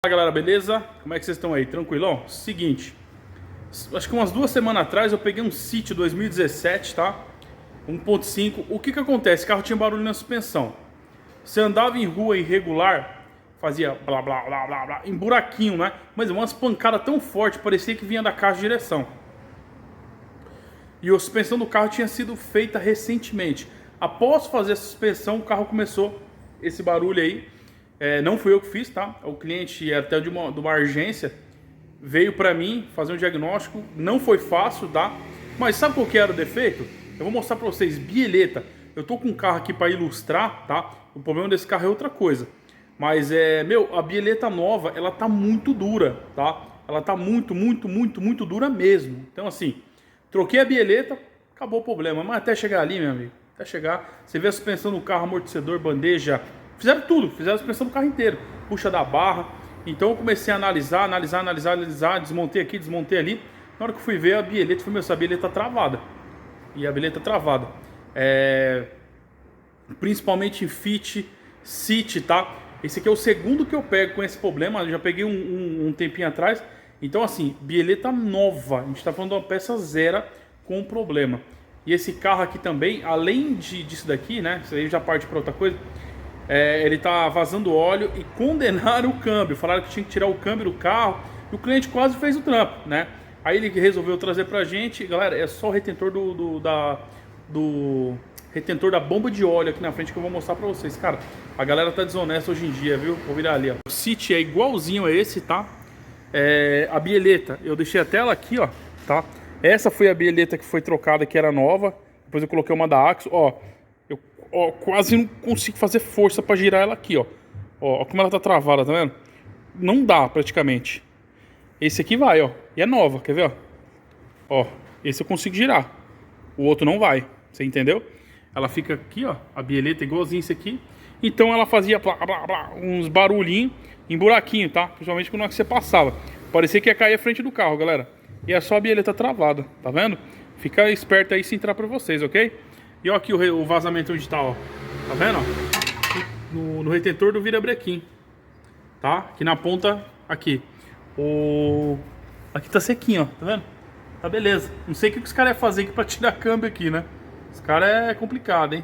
Fala galera, beleza? Como é que vocês estão aí? Tranquilão? Seguinte, acho que umas 2 semanas atrás eu peguei um City 2017, tá? 1.5. O que que acontece? O carro tinha barulho na suspensão. Você andava em rua irregular, fazia blá blá blá blá blá, em buraquinho, né? Mas umas pancadas tão fortes, parecia que vinha da caixa de direção. E a suspensão do carro tinha sido feita recentemente. Após fazer a suspensão, o carro começou esse barulho aí. Não fui eu que fiz, tá? O cliente, até de uma agência, veio pra mim fazer um diagnóstico. Não foi fácil, tá? Mas sabe qual que era o defeito? Eu vou mostrar pra vocês, bieleta. Eu tô com um carro aqui pra ilustrar, tá? O problema desse carro é outra coisa. Mas a bieleta nova, ela tá muito dura, tá? Ela tá muito dura mesmo. Então assim, troquei a bieleta, acabou o problema. Mas até chegar ali, meu amigo, até chegar, você vê a suspensão do carro, amortecedor, bandeja, fizeram tudo, fizeram a suspensão do carro inteiro, puxa da barra. Então eu comecei a analisar, desmontei aqui, desmontei ali. Na hora que eu fui ver a bieleta, falei, essa bieleta tá travada. E a bieleta travada. Principalmente em Fit, City, tá? Esse aqui é o segundo que eu pego com esse problema. Eu já peguei um tempinho atrás. Então assim, bieleta nova. A gente tá falando de uma peça zero com problema. E esse carro aqui também, além disso daqui, né? Isso aí já parte para outra coisa. Ele tá vazando óleo e condenaram o câmbio. Falaram que tinha que tirar o câmbio do carro. E o cliente quase fez o trampo, né? Aí ele resolveu trazer pra gente. Galera, é só o retentor retentor da bomba de óleo aqui na frente que eu vou mostrar pra vocês. Cara, a galera tá desonesta hoje em dia, viu? Vou virar ali, ó. O City é igualzinho a esse, tá? A bieleta, eu deixei a tela aqui, ó, tá? Essa foi a bieleta que foi trocada, que era nova. Depois eu coloquei uma da Axo, ó. Eu quase não consigo fazer força pra girar ela aqui, ó. Ó, como ela tá travada, tá vendo? Não dá, praticamente. Esse aqui vai, ó. E é nova, quer ver, ó? Ó, esse eu consigo girar. O outro não vai, você entendeu? Ela fica aqui, ó, a bieleta igualzinho isso aqui. Então ela fazia blá, blá, blá, uns barulhinhos em buraquinho, tá? Principalmente quando você passava. Parecia que ia cair a frente do carro, galera. E é só a bieleta travada, tá vendo? Fica esperto aí se entrar pra vocês, ok? E ó aqui o vazamento onde tá, ó. Tá vendo, ó? No retentor do virabrequim. Tá? Aqui na ponta, aqui. Aqui tá sequinho, ó. Tá vendo? Tá beleza. Não sei o que os caras iam fazer aqui pra tirar câmbio aqui, né? Os caras é complicado, hein?